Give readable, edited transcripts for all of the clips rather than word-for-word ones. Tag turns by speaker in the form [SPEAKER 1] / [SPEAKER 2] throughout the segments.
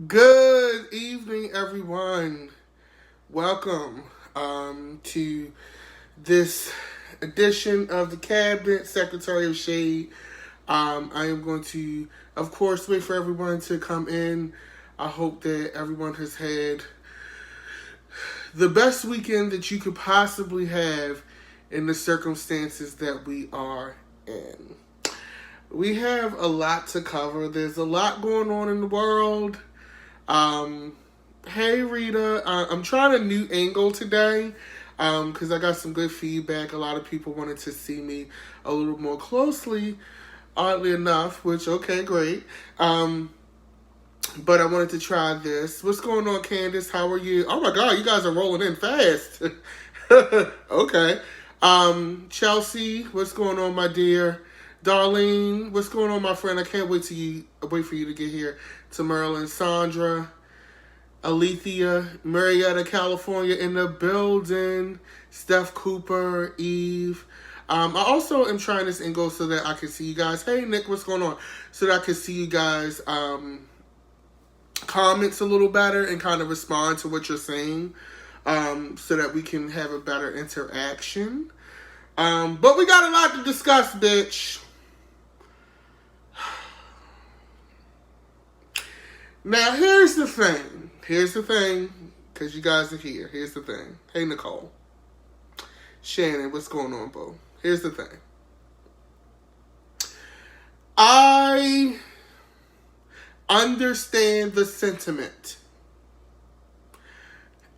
[SPEAKER 1] Good evening, everyone. Welcome to this edition of the Cabinet Secretary of Shade. I am going to, of course, wait for everyone to come in. I hope that everyone has had the best weekend that you could possibly have in the circumstances that we are in. We have a lot to cover. There's a lot going on in the world. Hey Rita, I'm trying a new angle today, because I got some good feedback. A lot of people wanted to see me a little more closely, oddly enough, which, okay, great. But I wanted to try this. What's going on, Candace? How are you? Oh my God, you guys are rolling in fast. Okay. Chelsea, what's going on, my dear? Darlene, what's going on, my friend? I can't wait for you to get here. To Maryland, Sandra, Alethea, Marietta, California in the building. Steph Cooper, Eve. I also am trying this angle so that I can see you guys. Hey Nick, what's going on? So that I can see you guys comments a little better and kind of respond to what you're saying, so that we can have a better interaction. But we got a lot to discuss, bitch. Now, here's the thing, because you guys are here. Here's the thing. Hey, Nicole. Shannon, what's going on, bro? Here's the thing. I understand the sentiment.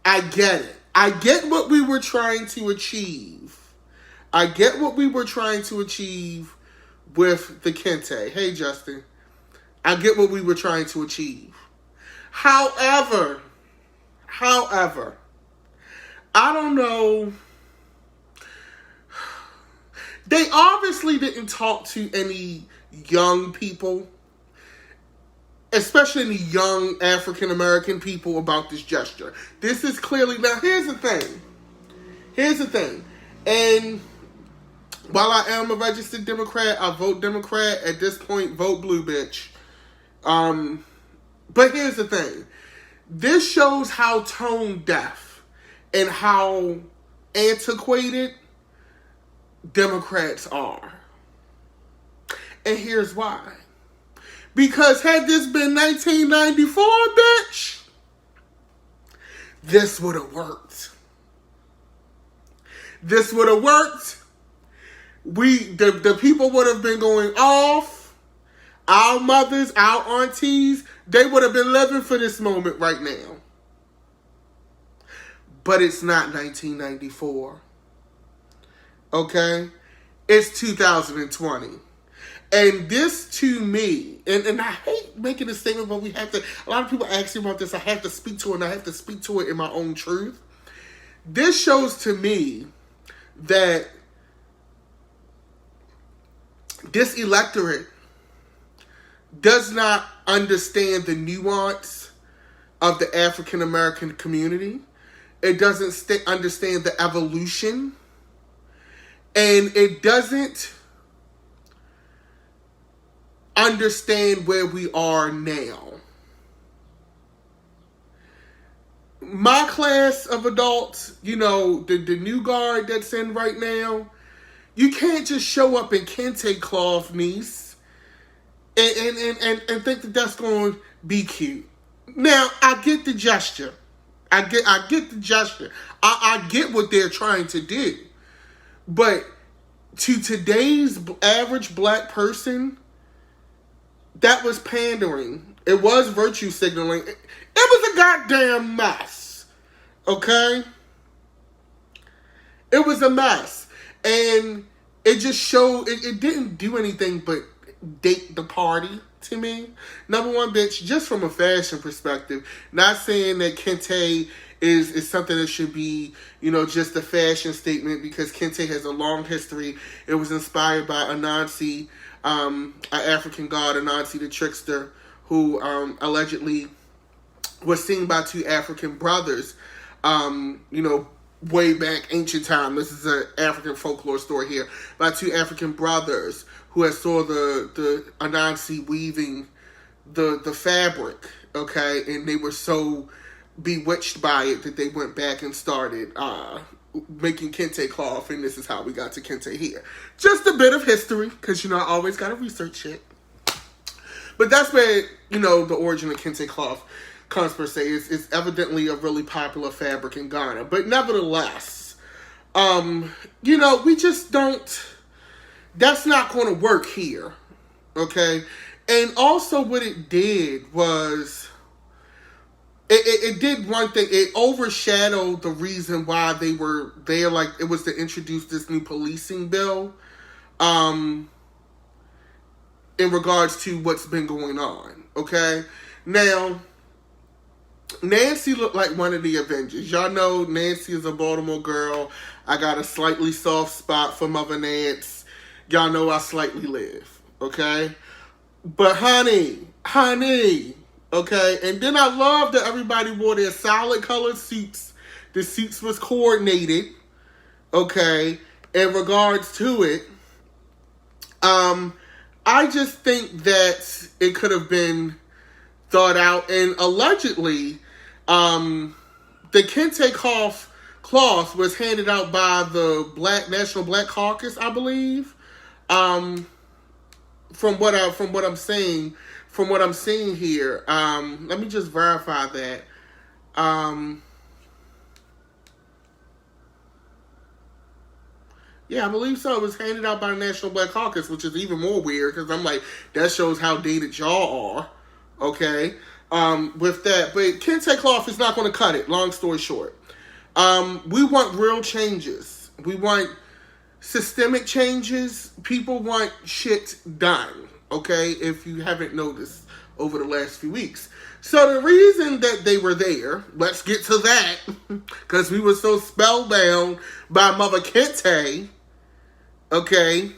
[SPEAKER 1] I get it. I get what we were trying to achieve. with the Kente. Hey, Justin. I get what we were trying to achieve. However, I don't know. They obviously didn't talk to any young people, especially any young African American people, about this gesture. This is clearly, now here's the thing. And while I am a registered Democrat, I vote Democrat. At this point, vote blue, bitch. But here's the thing. This shows how tone deaf and how antiquated Democrats are. And here's why. Because had this been 1994, bitch, this would have worked. The people would have been going off. Our mothers, our aunties, they would have been living for this moment right now. But it's not 1994. Okay? It's 2020. And this, to me, and I hate making a statement, but a lot of people ask me about this. I have to speak to it, and I have to speak to it in my own truth. This shows to me that this electorate does not understand the nuance of the African American community. It doesn't understand the evolution. And it doesn't understand where we are now. My class of adults, the new guard that's in right now, you can't just show up in Kente cloth, niece, and think that that's going to be cute. Now, I get the gesture. I get the gesture. I get what they're trying to do. But to today's average black person, that was pandering. It was virtue signaling. It was a goddamn mess. Okay? It was a mess. And it just showed, it didn't do anything but date the party to me. Number one, bitch, just from a fashion perspective, not saying that Kente is something that should be, just a fashion statement, because Kente has a long history. It was inspired by Anansi, an African god, Anansi the trickster, who allegedly was seen by two African brothers, way back ancient time. This is an African folklore story here, by two African brothers who had saw the Anansi weaving the fabric okay? And they were so bewitched by it that they went back and started making Kente cloth, and this is how we got to Kente here. Just a bit of history, because, I always got to research shit. But that's where, the origin of Kente cloth comes per se. It's evidently a really popular fabric in Ghana. But nevertheless, we just don't, that's not going to work here, okay? And also what it did was, it did one thing. It overshadowed the reason why they were there. Like, it was to introduce this new policing bill in regards to what's been going on, okay? Now, Nancy looked like one of the Avengers. Y'all know Nancy is a Baltimore girl. I got a slightly soft spot for Mother Nance. Y'all know I slightly live, okay? But honey, okay? And then I love that everybody wore their solid colored suits. The suits was coordinated, okay, in regards to it. I just think that it could have been thought out, and allegedly, the Kente cloth was handed out by the National Black Caucus, I believe. From what I'm seeing here, let me just verify that. Yeah, I believe so. It was handed out by the National Black Caucus, which is even more weird because I'm like, that shows how dated y'all are. Okay, with that, but Kente cloth is not going to cut it. Long story short, we want real changes. We want systemic changes. People want shit done. Okay, if you haven't noticed over the last few weeks. So the reason that they were there, let's get to that, because we were so spellbound by Mother Kente, okay,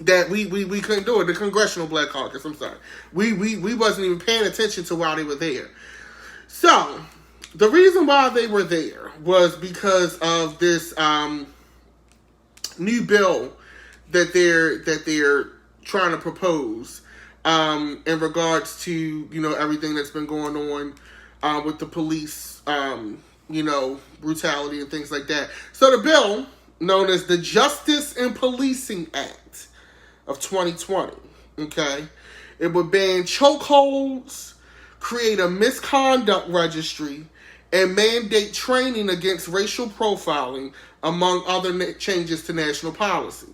[SPEAKER 1] that we couldn't do it. The Congressional Black Caucus, I'm sorry. We wasn't even paying attention to why they were there. So, the reason why they were there was because of this new bill that they're trying to propose in regards to, everything that's been going on with the police, brutality and things like that. So the bill, known as the Justice and Policing Act of 2020, okay, it would ban chokeholds, create a misconduct registry, and mandate training against racial profiling, among other changes to national policy.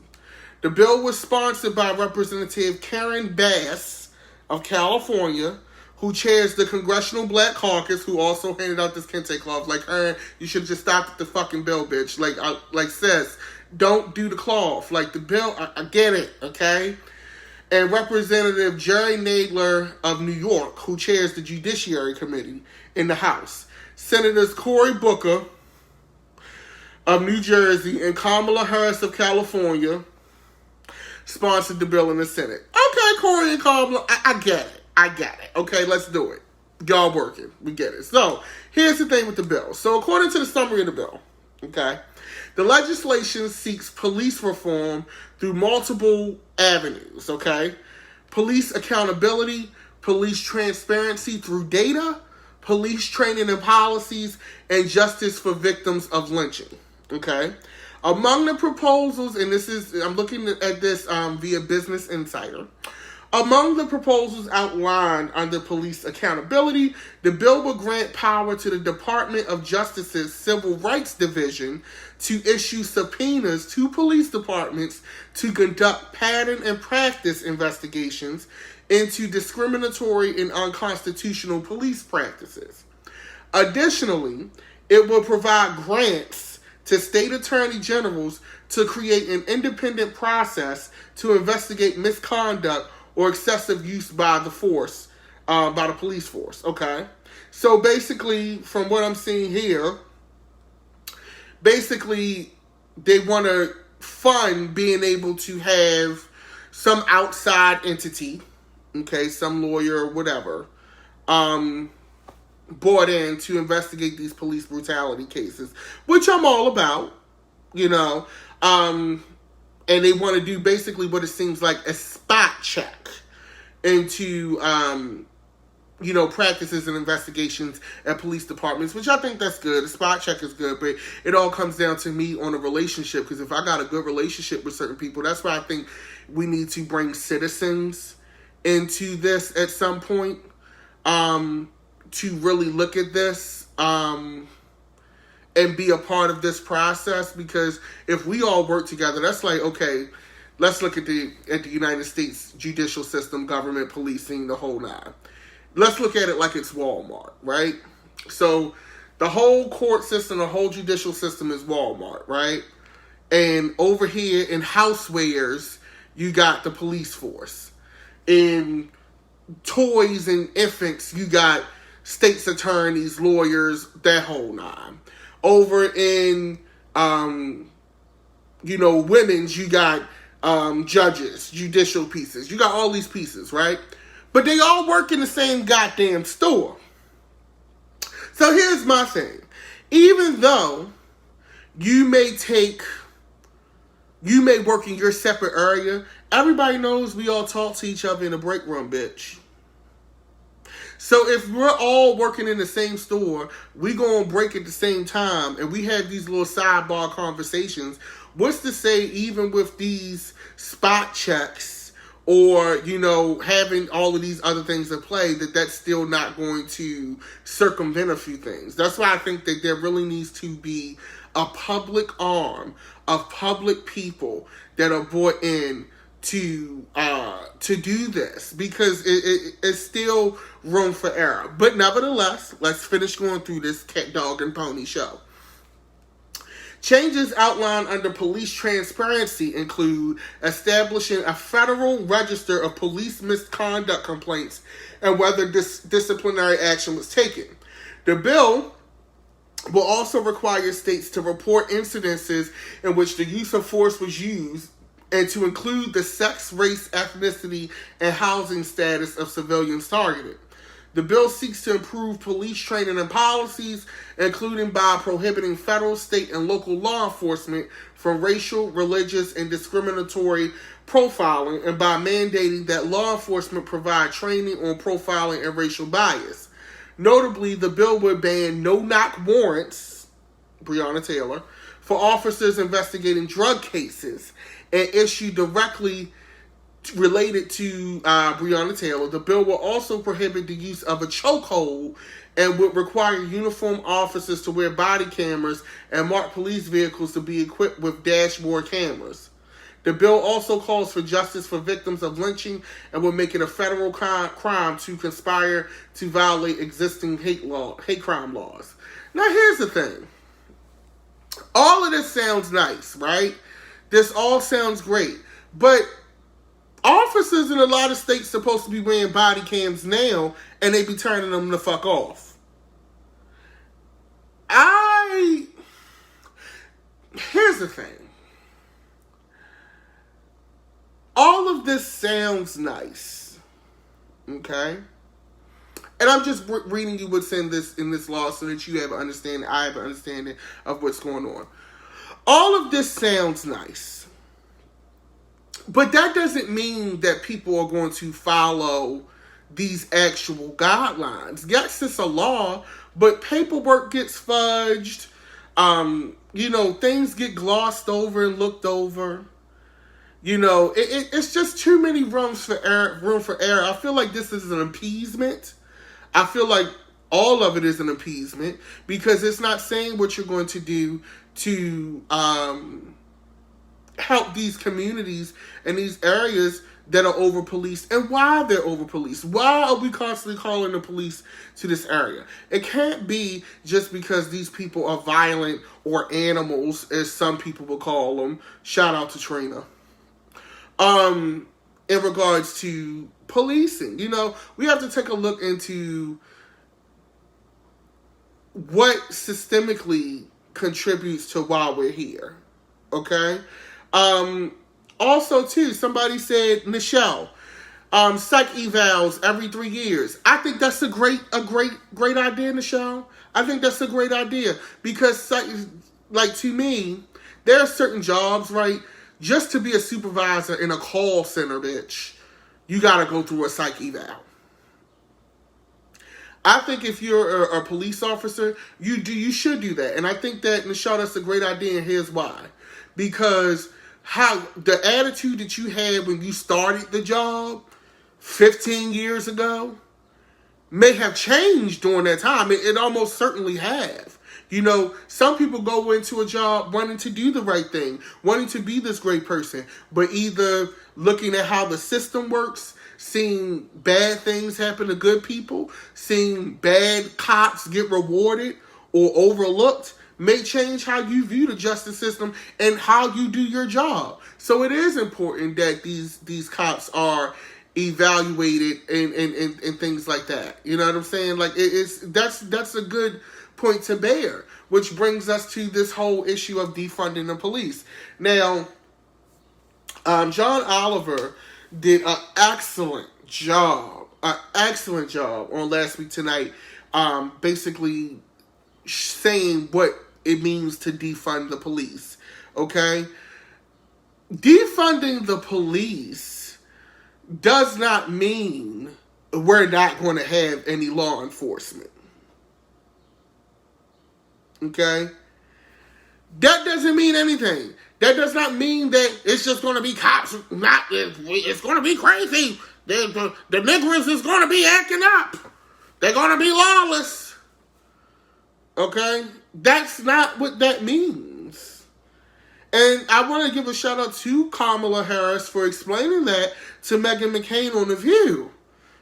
[SPEAKER 1] The bill was sponsored by Representative Karen Bass of California, who chairs the Congressional Black Caucus, who also handed out this Kente cloth. Like, her, you should have just stopped at the fucking bill, bitch. Like sis, don't do the cloth. Like, the bill, I get it, okay? And Representative Jerry Nadler of New York, who chairs the Judiciary Committee in the House. Senators Cory Booker of New Jersey and Kamala Harris of California sponsored the bill in the Senate. Okay, Cory and Kamala, I get it. Okay, let's do it. Y'all working. We get it. So, here's the thing with the bill. So, according to the summary of the bill, okay, the legislation seeks police reform through multiple avenues, okay? Police accountability, police transparency through data, police training and policies, and justice for victims of lynching, okay? Among the proposals, and I'm looking at this via Business Insider. Among the proposals outlined under police accountability, the bill will grant power to the Department of Justice's Civil Rights Division to issue subpoenas to police departments to conduct pattern and practice investigations into discriminatory and unconstitutional police practices. Additionally, it will provide grants to state attorney generals to create an independent process to investigate misconduct or excessive use by the police force, okay? So basically, from what I'm seeing here, basically, they want to fund being able to have some outside entity, okay, some lawyer or whatever, brought in to investigate these police brutality cases, which I'm all about, and they want to do basically what it seems like a spot check into practices and investigations at police departments, which I think that's good. A spot check is good, but it all comes down to me on a relationship, because if I got a good relationship with certain people, that's why I think we need to bring citizens into this at some point, to really look at this, and be a part of this process, because if we all work together, that's like, okay, let's look at the United States judicial system, government, policing, the whole nine. Let's look at it like it's Walmart, right? So the whole court system, the whole judicial system is Walmart, right? And over here in housewares, you got the police force. In toys and infants, you got state's attorneys, lawyers, that whole nine. Over in, women's, you got judges, judicial pieces. You got all these pieces, right? But they all work in the same goddamn store. So here's my thing. Even though you may work in your separate area, everybody knows we all talk to each other in the break room, bitch. So if we're all working in the same store, we go on break at the same time, and we have these little sidebar conversations, what's to say even with these spot checks, or, having all of these other things in play, that's still not going to circumvent a few things. That's why I think that there really needs to be a public arm of public people that are brought in to do this, because it's still room for error. But nevertheless, let's finish going through this cat, dog, and pony show. Changes outlined under police transparency include establishing a federal register of police misconduct complaints and whether disciplinary action was taken. The bill will also require states to report incidences in which the use of force was used, and to include the sex, race, ethnicity, and housing status of civilians targeted. The bill seeks to improve police training and policies, including by prohibiting federal, state, and local law enforcement from racial, religious, and discriminatory profiling, and by mandating that law enforcement provide training on profiling and racial bias. Notably, the bill would ban no-knock warrants, Breonna Taylor, for officers investigating drug cases, and issue directly related to Breonna Taylor. The bill will also prohibit the use of a chokehold and would require uniformed officers to wear body cameras and mark police vehicles to be equipped with dashboard cameras. The bill also calls for justice for victims of lynching and will make it a federal crime to conspire to violate existing hate crime laws. Now, here's the thing. All of this sounds nice, right? This all sounds great, but officers in a lot of states supposed to be wearing body cams now, and they be turning them the fuck off. Here's the thing. All of this sounds nice, okay? And I'm just reading you what's in this law so that you have an understanding, I have an understanding of what's going on. All of this sounds nice. But that doesn't mean that people are going to follow these actual guidelines. Yes, it's a law, but paperwork gets fudged. Things get glossed over and looked over. It's just too many room for error. I feel like this is an appeasement. I feel like all of it is an appeasement, because it's not saying what you're going to do to help these communities and these areas that are over-policed, and why they're over-policed. Why are we constantly calling the police to this area? It can't be just because these people are violent or animals, as some people will call them. Shout out to Trina. In regards to policing, we have to take a look into what systemically contributes to why we're here. Okay? Also, too, somebody said, Nichelle, psych evals every 3 years. I think that's a great idea, Nichelle. I think that's a great idea, because, to me, there are certain jobs, right? Just to be a supervisor in a call center, bitch, you gotta go through a psych eval. I think if you're a police officer, you should do that. And I think that, Michelle, that's a great idea, and here's why. Because how the attitude that you had when you started the job 15 years ago may have changed during that time. It almost certainly have. You know, some people go into a job wanting to do the right thing, wanting to be this great person, but either looking at how the system works, seeing bad things happen to good people, seeing bad cops get rewarded or overlooked, may change how you view the justice system and how you do your job. So it is important that these cops are evaluated and things like that. You know what I'm saying? Like that's a good point to bear, which brings us to this whole issue of defunding the police. Now, John Oliver did an excellent job on Last Week Tonight, basically saying what it means to defund the police. Okay? Defunding the police does not mean we're not going to have any law enforcement. Okay? That doesn't mean anything. That does not mean that it's just going to be cops. It's going to be crazy. The niggers is going to be acting up. They're going to be lawless. Okay? That's not what that means. And I want to give a shout out to Kamala Harris for explaining that to Meghan McCain on The View.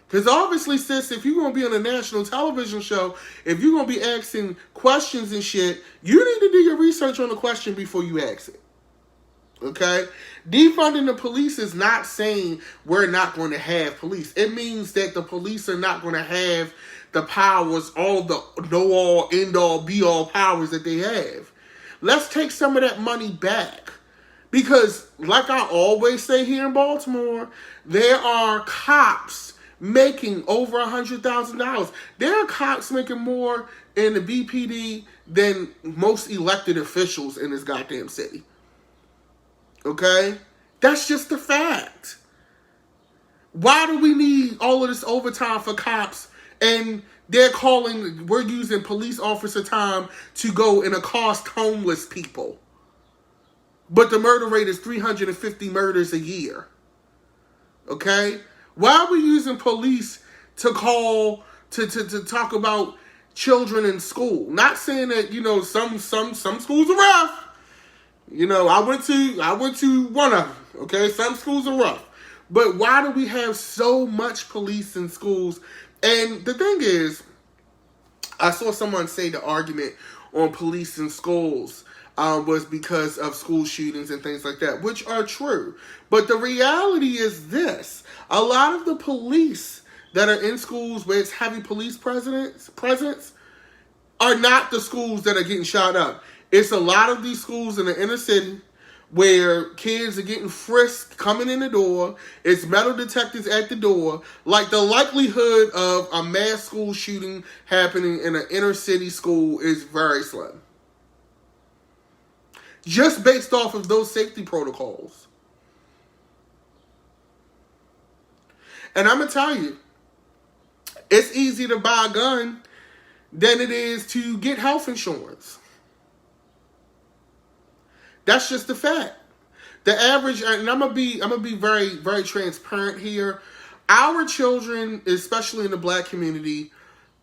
[SPEAKER 1] Because obviously, sis, if you're going to be on a national television show, if you're going to be asking questions and shit, you need to do your research on the question before you ask it. Okay? Defunding the police is not saying we're not going to have police. It means that the police are not going to have the powers, all the know-all, end-all, be-all powers that they have. Let's take some of that money back. Because, like I always say here in Baltimore, there are cops making over $100,000. There are cops making more in the BPD than most elected officials in this goddamn city. Okay? That's just a fact. Why do we need all of this overtime for cops? And we're using police officer time to go and accost homeless people. But the murder rate is 350 murders a year. Okay? Why are we using police to talk about children in school? Not saying that, you know, some schools are rough. You know, I went to one of them. Okay? Some schools are rough. But why do we have so much police in schools? And the thing is, I saw someone say the argument on police in schools was because of school shootings and things like that, which are true. But the reality is this. A lot of the police that are in schools where it's heavy police presence are not the schools that are getting shot up. It's a lot of these schools in the inner city where kids are getting frisked coming in the door. It's metal detectors at the door. Like, the likelihood of a mass school shooting happening in an inner city school is very slim. Just based off of those safety protocols. And I'm going to tell you, it's easier to buy a gun than it is to get health insurance. That's just a fact. The average, and I'm gonna be very, very transparent here. Our children, especially in the black community,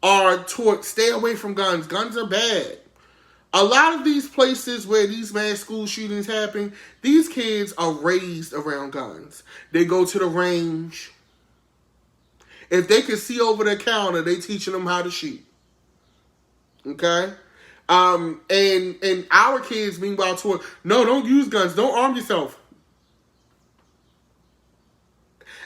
[SPEAKER 1] are taught stay away from guns. Guns are bad. A lot of these places where these mass school shootings happen, these kids are raised around guns. They go to the range. If they can see over the counter, they teaching them how to shoot. Okay? And our kids, meanwhile, taught, no, don't use guns. Don't arm yourself.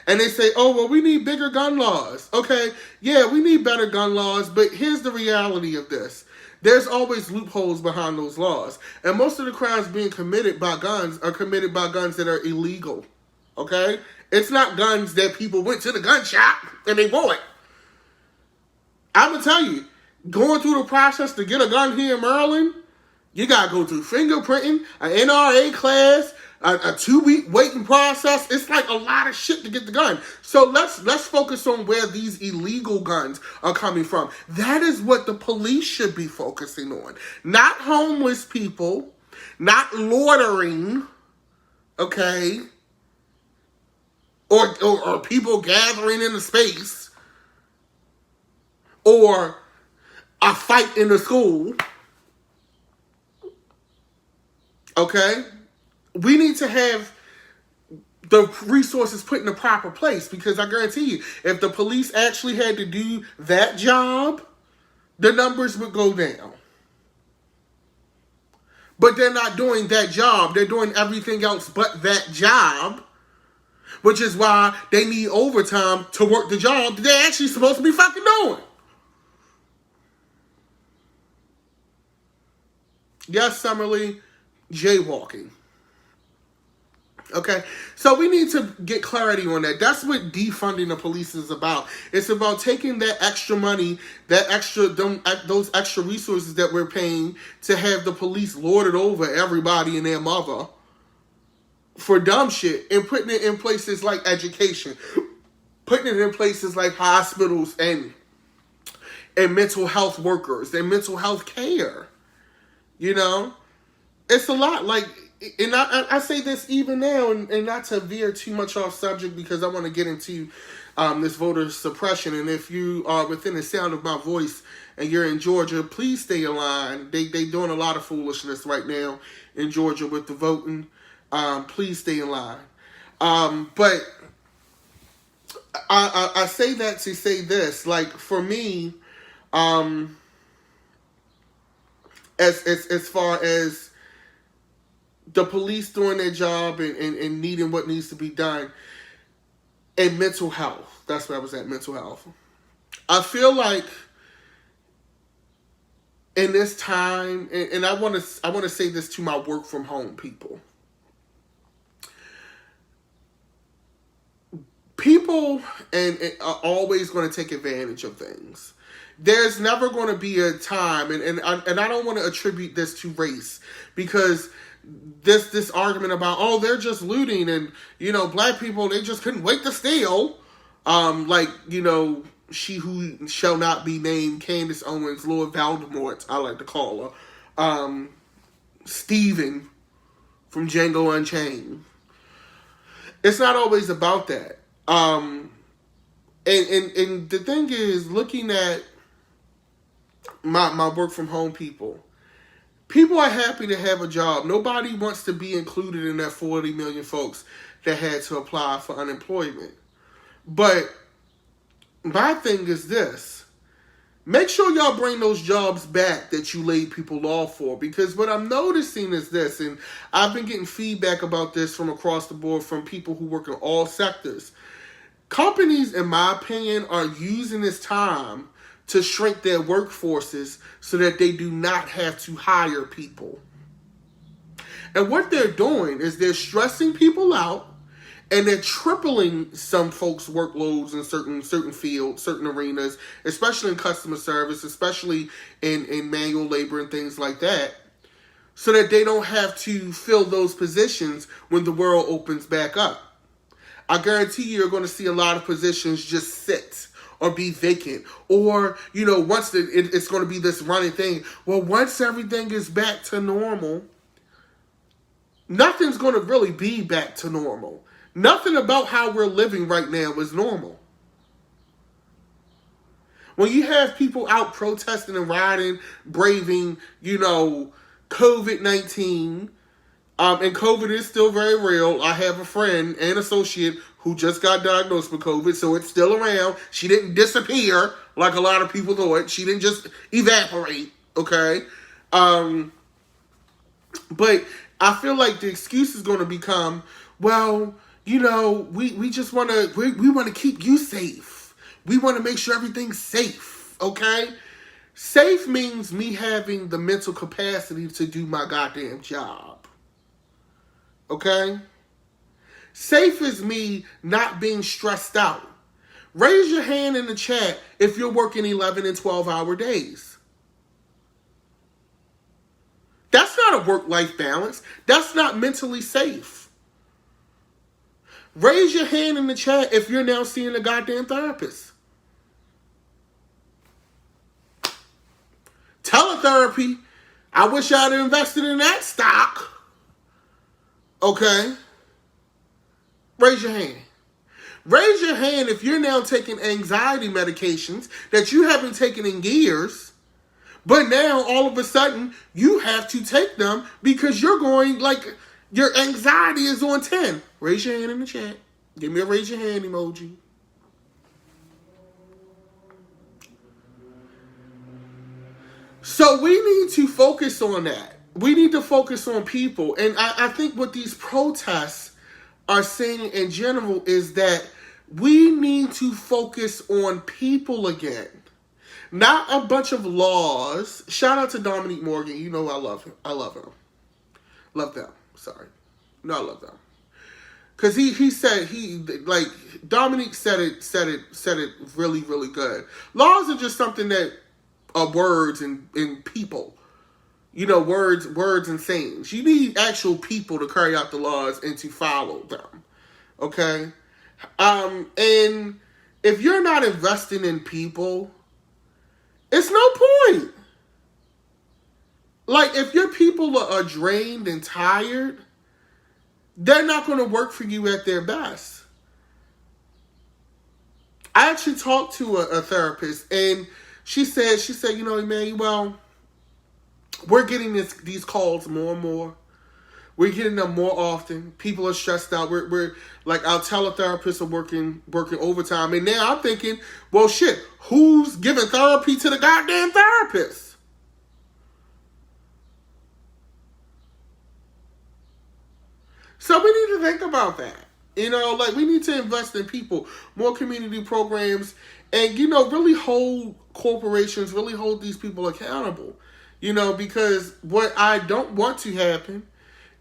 [SPEAKER 1] And they say, oh, well, we need bigger gun laws. Okay, yeah, we need better gun laws, but here's the reality of this. There's always loopholes behind those laws. And most of the crimes being committed by guns are committed by guns that are illegal. Okay? It's not guns that people went to the gun shop and they bought. I'm going to tell you, going through the process to get a gun here in Maryland, you got to go through fingerprinting, an NRA class, a 2-week waiting process. It's like a lot of shit to get the gun. So let's focus on where these illegal guns are coming from. That is what the police should be focusing on. Not homeless people, not loitering, okay? Or people gathering in a space, or a fight in a school. Okay? We need to have the resources put in the proper place, because I guarantee you, if the police actually had to do that job, the numbers would go down. But they're not doing that job. They're doing everything else but that job, which is why they need overtime to work the job that they're actually supposed to be fucking doing. Yes, Summerlee, jaywalking. Okay, so we need to get clarity on that. That's what defunding the police is about. It's about taking that extra money, those extra resources that we're paying to have the police lord it over everybody and their mother for dumb shit, and putting it in places like education, putting it in places like hospitals and mental health workers and mental health care. You know, it's a lot. Like, and I say this even now, and not to veer too much off subject, because I want to get into this voter suppression. And if you are within the sound of my voice and you're in Georgia, please stay in line. They doing a lot of foolishness right now in Georgia with the voting. Please stay in line. But I say that to say this. Like, for me, as far as the police doing their job and needing what needs to be done, and mental health. That's where I was at, mental health. I feel like in this time, and I want to say this to my work from home people. People are always going to take advantage of things. There's never going to be a time, and I don't want to attribute this to race, because this argument about, oh, they're just looting, and, you know, black people, they just couldn't wait to steal. Like, you know, she who shall not be named, Candace Owens, Lord Voldemort, I like to call her, Steven from Django Unchained. It's not always about that. And the thing is, looking at my work from home people are happy to have a job. Nobody wants to be included in that 40 million folks that had to apply for unemployment. But my thing is this: make sure y'all bring those jobs back that you laid people off for. Because what I'm noticing is this, and I've been getting feedback about this from across the board from people who work in all sectors. Companies, in my opinion, are using this time to shrink their workforces so that they do not have to hire people. And what they're doing is they're stressing people out, and they're tripling some folks' workloads in certain fields, certain arenas, especially in customer service, especially in manual labor and things like that, so that they don't have to fill those positions when the world opens back up. I guarantee you're going to see a lot of positions just sit or be vacant. Or, you know, once it's going to be this running thing. Well, once everything is back to normal, nothing's going to really be back to normal. Nothing about how we're living right now is normal. When you have people out protesting and rioting, braving, you know, COVID-19, and COVID is still very real. I have a friend and associate who just got diagnosed with COVID, so it's still around. She didn't disappear like a lot of people thought. She didn't just evaporate, okay? But I feel like the excuse is going to become, well, you know, we just want to, we want to keep you safe. We want to make sure everything's safe, okay? Safe means me having the mental capacity to do my goddamn job. Okay? Safe is me not being stressed out. Raise your hand in the chat if you're working 11 and 12-hour days. That's not a work-life balance. That's not mentally safe. Raise your hand in the chat if you're now seeing a goddamn therapist. Teletherapy. I wish I'd invested in that stock. Okay. Raise your hand. Raise your hand if you're now taking anxiety medications that you haven't taken in years, but now all of a sudden you have to take them because you're going like your anxiety is on 10. Raise your hand in the chat. Give me a raise your hand emoji. So we need to focus on that. We need to focus on people. And I think what these protests are saying in general is that we need to focus on people again. Not a bunch of laws. Shout out to Dominique Morgan. You know I love him. I love him. Love them. Sorry. No, I love them. Because he said, Dominique said it really, really good. Laws are just something that are words and people. You know, words and sayings. You need actual people to carry out the laws and to follow them. Okay? And if you're not investing in people, it's no point. Like, if your people are drained and tired, they're not going to work for you at their best. I actually talked to a therapist, and she said, you know, Emmanuel, we're getting these calls more and more. We're getting them more often. People are stressed out. We're like, our teletherapists are working overtime. And now I'm thinking, well, shit, who's giving therapy to the goddamn therapist? So we need to think about that. You know, like, we need to invest in people, more community programs, and, you know, really hold corporations, really hold these people accountable. You know, because what I don't want to happen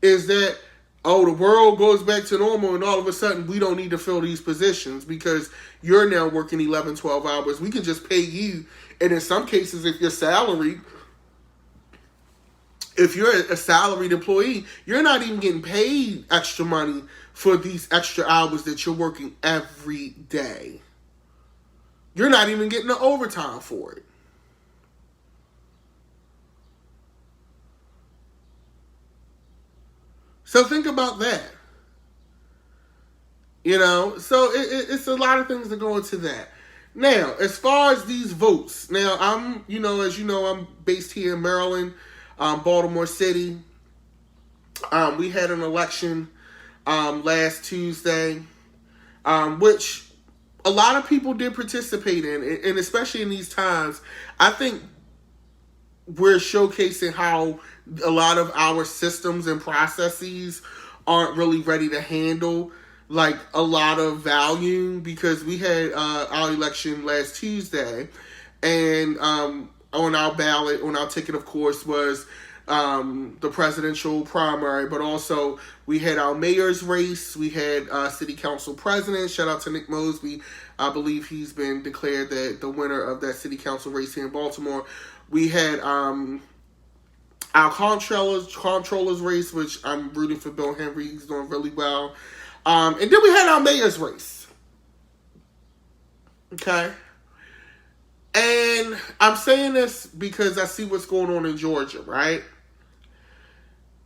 [SPEAKER 1] is that, the world goes back to normal and all of a sudden we don't need to fill these positions because you're now working 11, 12 hours. We can just pay you. And in some cases, if you're salaried, if you're a salaried employee, you're not even getting paid extra money for these extra hours that you're working every day. You're not even getting the overtime for it. So think about that. You know, so it's a lot of things that go into that. Now, as far as these votes, now I'm, you know, as you know, I'm based here in Maryland, Baltimore City. We had an election last Tuesday, which a lot of people did participate in, and especially in these times, I think we're showcasing how a lot of our systems and processes aren't really ready to handle like a lot of volume, because we had our election last Tuesday, and on our ballot, on our ticket, of course, was the presidential primary, but also we had our mayor's race, we had city council president. Shout out to Nick Mosby. I believe he's been declared the winner of that city council race here in Baltimore. We had our comptroller's race, which I'm rooting for Bill Henry. He's doing really well. And then we had our mayor's race. Okay. And I'm saying this because I see what's going on in Georgia, right?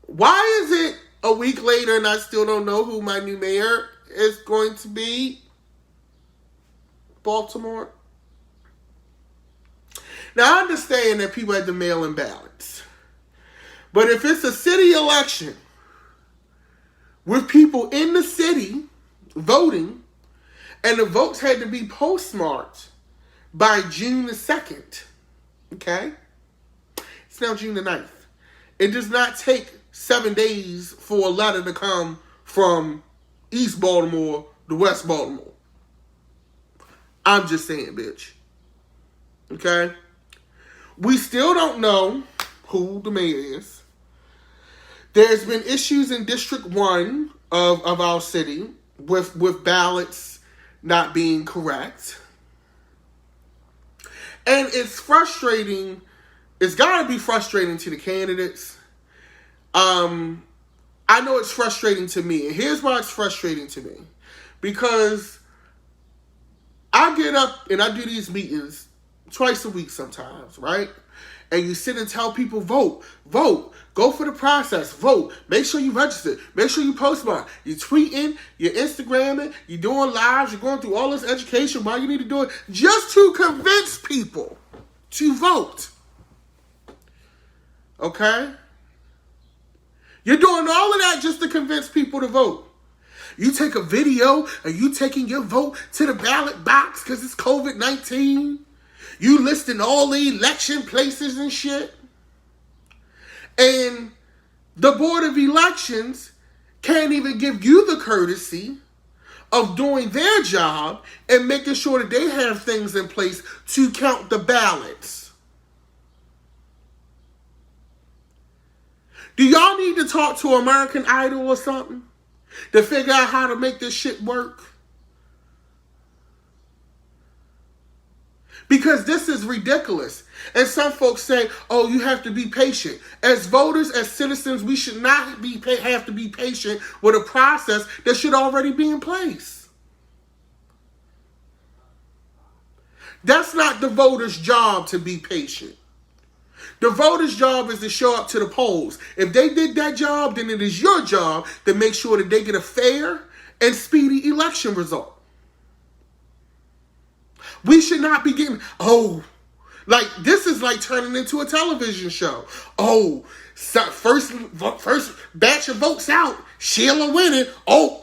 [SPEAKER 1] Why is it a week later and I still don't know who my new mayor is going to be? Baltimore. Now, I understand that people had to mail in ballots. But if it's a city election with people in the city voting, and the votes had to be postmarked by June the 2nd, okay? It's now June the 9th. It does not take 7 days for a letter to come from East Baltimore to West Baltimore. I'm just saying, bitch. Okay? We still don't know who the mayor is. There's been issues in District 1 of our city with ballots not being correct. And it's frustrating. It's got to be frustrating to the candidates. I know it's frustrating to me. And here's why it's frustrating to me. Because I get up and I do these meetings twice a week sometimes, right? And you sit and tell people, vote, go for the process, vote, make sure you register, make sure you postmark. You're tweeting, you're Instagramming, you're doing lives, you're going through all this education. Why you need to do it? Just to convince people to vote. Okay? You're doing all of that just to convince people to vote. You take a video of you taking your vote to the ballot box because it's COVID-19. You listing all the election places and shit. And the Board of Elections can't even give you the courtesy of doing their job and making sure that they have things in place to count the ballots. Do y'all need to talk to American Idol or something to figure out how to make this shit work? Because this is ridiculous. And some folks say, oh, you have to be patient. As voters, as citizens, we should not have to be patient with a process that should already be in place. That's not the voter's job to be patient. The voter's job is to show up to the polls. If they did that job, then it is your job to make sure that they get a fair and speedy election result. We should not be getting, like this is like turning into a television show. Oh, so first batch of votes out, Sheila winning. Oh,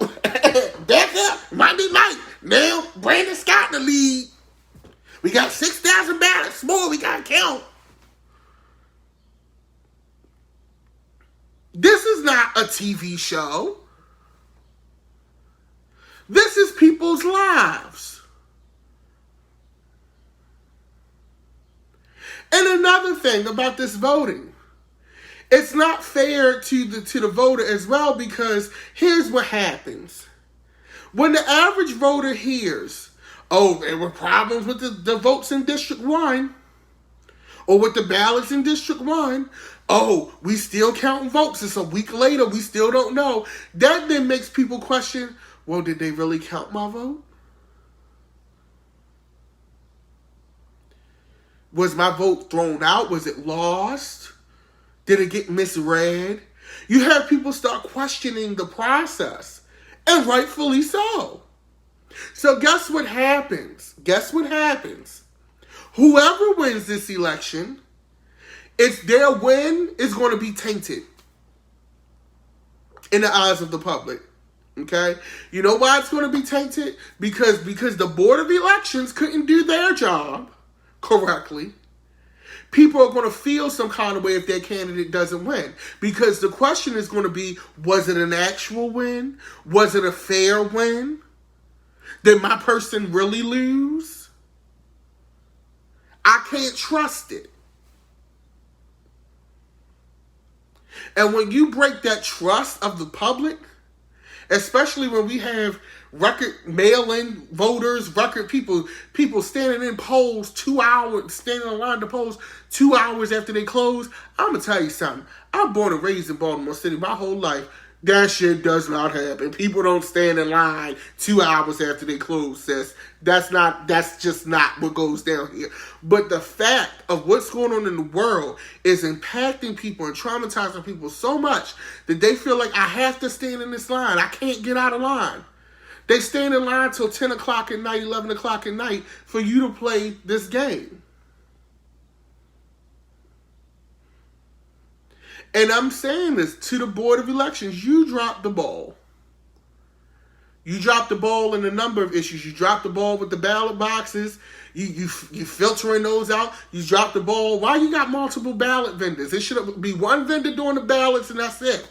[SPEAKER 1] back up, Monday night. Now Brandon Scott in the lead. We got 6,000 ballots more we got to count. This is not a TV show. This is people's lives. And another thing about this voting, it's not fair to the voter as well, because here's what happens. When the average voter hears, oh, there were problems with the votes in District 1, or with the ballots in District 1, oh, we still counting votes. It's a week later, we still don't know. That then makes people question, well, did they really count my vote? Was my vote thrown out? Was it lost? Did it get misread? You have people start questioning the process, and rightfully so. So guess what happens? Whoever wins this election, their win is going to be tainted in the eyes of the public. Okay? You know why it's going to be tainted? Because the Board of Elections couldn't do their job correctly. People are going to feel some kind of way if their candidate doesn't win. Because the question is going to be, was it an actual win? Was it a fair win? Did my person really lose? I can't trust it. And when you break that trust of the public, especially when we have record mail-in voters, record people standing in polls 2 hours, standing in line to polls 2 hours after they close. I'm going to tell you something. I'm born and raised in Baltimore City my whole life. That shit does not happen. People don't stand in line 2 hours after they close, sis. That's just not what goes down here. But the fact of what's going on in the world is impacting people and traumatizing people so much that they feel like I have to stand in this line. I can't get out of line. They stand in line till 10 o'clock at night, 11 o'clock at night for you to play this game. And I'm saying this to the Board of Elections. You dropped the ball. You dropped the ball in a number of issues. You dropped the ball with the ballot boxes. You filtering those out. You dropped the ball. Why you got multiple ballot vendors? It should be one vendor doing the ballots and that's it.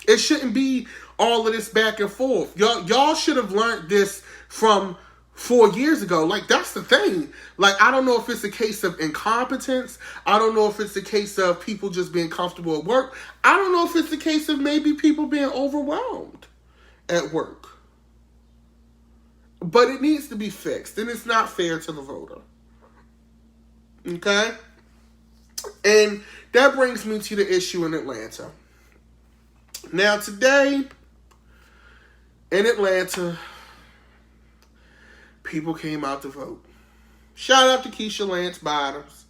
[SPEAKER 1] It shouldn't be all of this back and forth. Y'all should have learned this from 4 years ago. Like, that's the thing. Like, I don't know if it's a case of incompetence. I don't know if it's a case of people just being comfortable at work. I don't know if it's a case of maybe people being overwhelmed at work. But it needs to be fixed, and it's not fair to the voter. Okay? And that brings me to the issue in Atlanta. Now today in Atlanta, people came out to vote. Shout out to Keisha Lance Bottoms.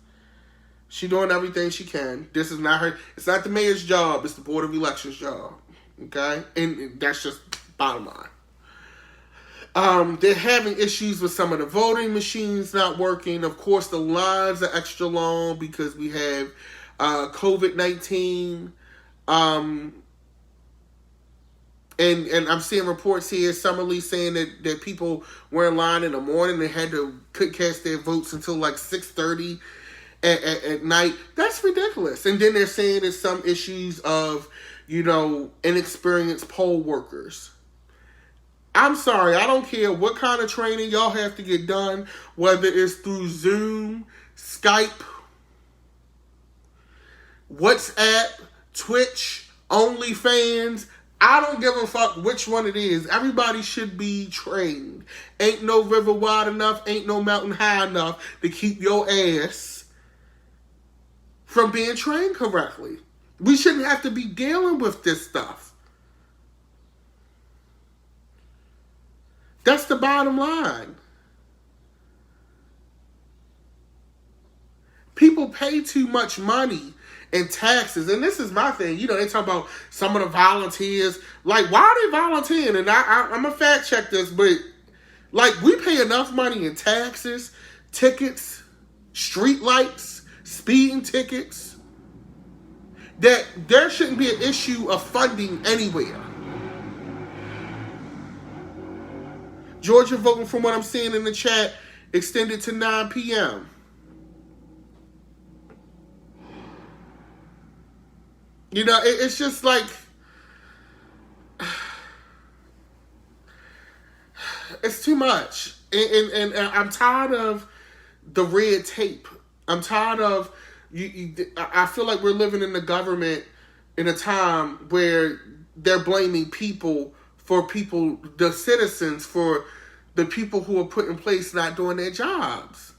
[SPEAKER 1] She doing everything she can. This is not her. It's not the mayor's job. It's the Board of Elections' job. Okay? And that's just bottom line. They're having issues with some of the voting machines not working. Of course, the lines are extra long because we have COVID-19. And I'm seeing reports here, Summerlee saying that people were in line in the morning and could cast their votes until like 6:30 at night. That's ridiculous. And then they're saying there's some issues of, inexperienced poll workers. I'm sorry, I don't care what kind of training y'all have to get done, whether it's through Zoom, Skype, WhatsApp, Twitch, OnlyFans. I don't give a fuck which one it is. Everybody should be trained. Ain't no river wide enough, ain't no mountain high enough to keep your ass from being trained correctly. We shouldn't have to be dealing with this stuff. That's the bottom line. People pay too much money in taxes. And this is my thing. They talk about some of the volunteers. Like, why are they volunteering? And I'm going to fact check this, but, we pay enough money in taxes, tickets, street lights, speeding tickets, that there shouldn't be an issue of funding anywhere. Georgia voting, from what I'm seeing in the chat, extended to 9 p.m. It's just like, it's too much. And I'm tired of the red tape. I'm tired of, I feel like we're living in the government in a time where they're blaming the citizens, for the people who are put in place not doing their jobs.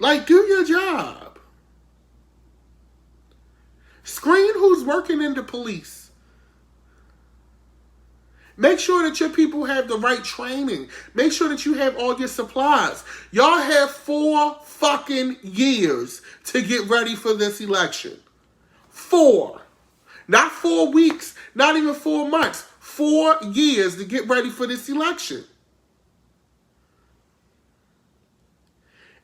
[SPEAKER 1] Do your job. Screen who's working in the police. Make sure that your people have the right training. Make sure that you have all your supplies. Y'all have 4 fucking years to get ready for this election. 4. Not 4 weeks, not even 4 months. 4 years to get ready for this election.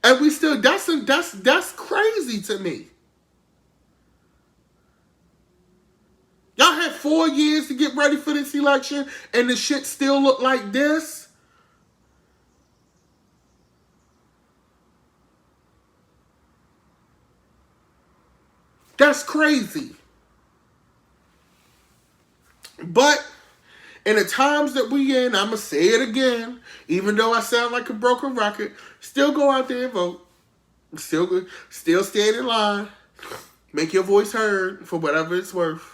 [SPEAKER 1] And we still, that's crazy to me. Y'all had 4 years to get ready for this election and the shit still look like this? That's crazy. But in the times that we in, I'm going to say it again, even though I sound like a broken record, still go out there and vote. Still stand in line. Make your voice heard for whatever it's worth.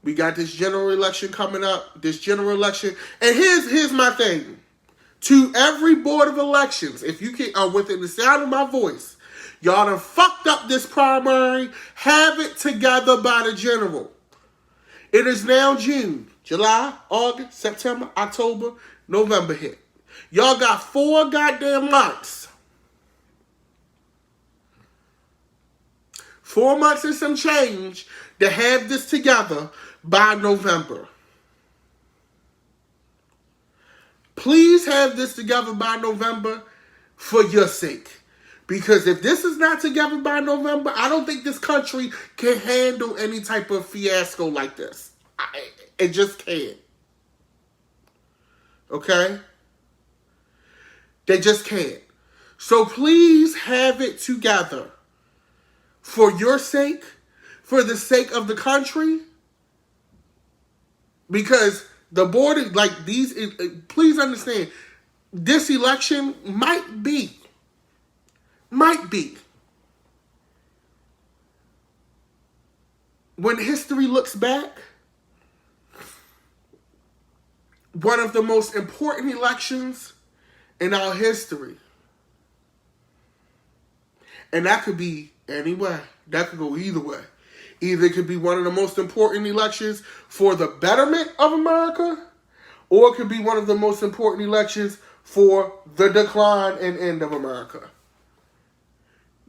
[SPEAKER 1] We got this general election coming up. And here's my thing. To every board of elections, if you are within the sound of my voice, y'all done fucked up this primary. Have it together by the general. It is now June. July, August, September, October, November hit. Y'all got 4 goddamn months. 4 months and some change to have this together by November. Please have this together by November for your sake. Because if this is not together by November, I don't think this country can handle any type of fiasco like this. It just can't. Okay? They just can't. So please have it together. For your sake. For the sake of the country. Because the border, please understand, this election might be, when history looks back, one of the most important elections in our history. And that could be any way. That could go either way. Either it could be one of the most important elections for the betterment of America, or it could be one of the most important elections for the decline and end of America.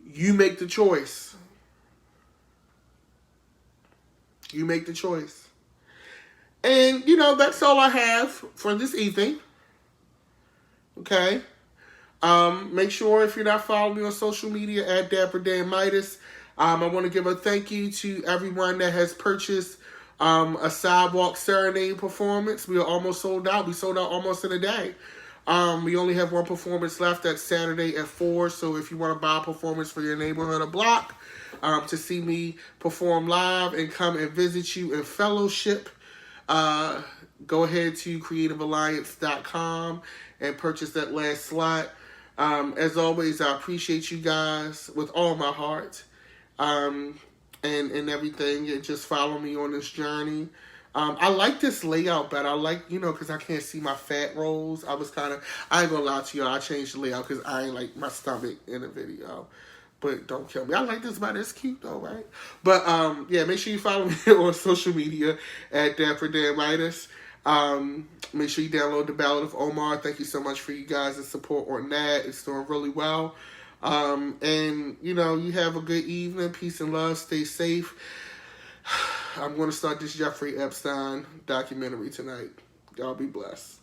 [SPEAKER 1] You make the choice. You make the choice. And, that's all I have for this evening. Okay? Make sure if you're not following me on social media at Dapper Dan Midas, I want to give a thank you to everyone that has purchased a Sidewalk Serenade performance. We are almost sold out. We sold out almost in a day. We only have one performance left. That's Saturday at 4. So if you want to buy a performance for your neighborhood or block, to see me perform live and come and visit you in fellowship, go ahead to creativealliance.com and purchase that last slot. As always, I appreciate you guys with all my heart, and everything. And just follow me on this journey. I like this layout better. I like, because I can't see my fat rolls. I ain't gonna lie to y'all, I changed the layout because I ain't like my stomach in the video. But don't kill me. I like this better. It's cute though, right? But make sure you follow me on social media at Dapper Dan Midas. Make sure you download the Ballad of Omar. Thank you so much for you guys' support on that. It's doing really well. And you have a good evening. Peace and love. Stay safe. I'm going to start this Jeffrey Epstein documentary tonight. Y'all be blessed.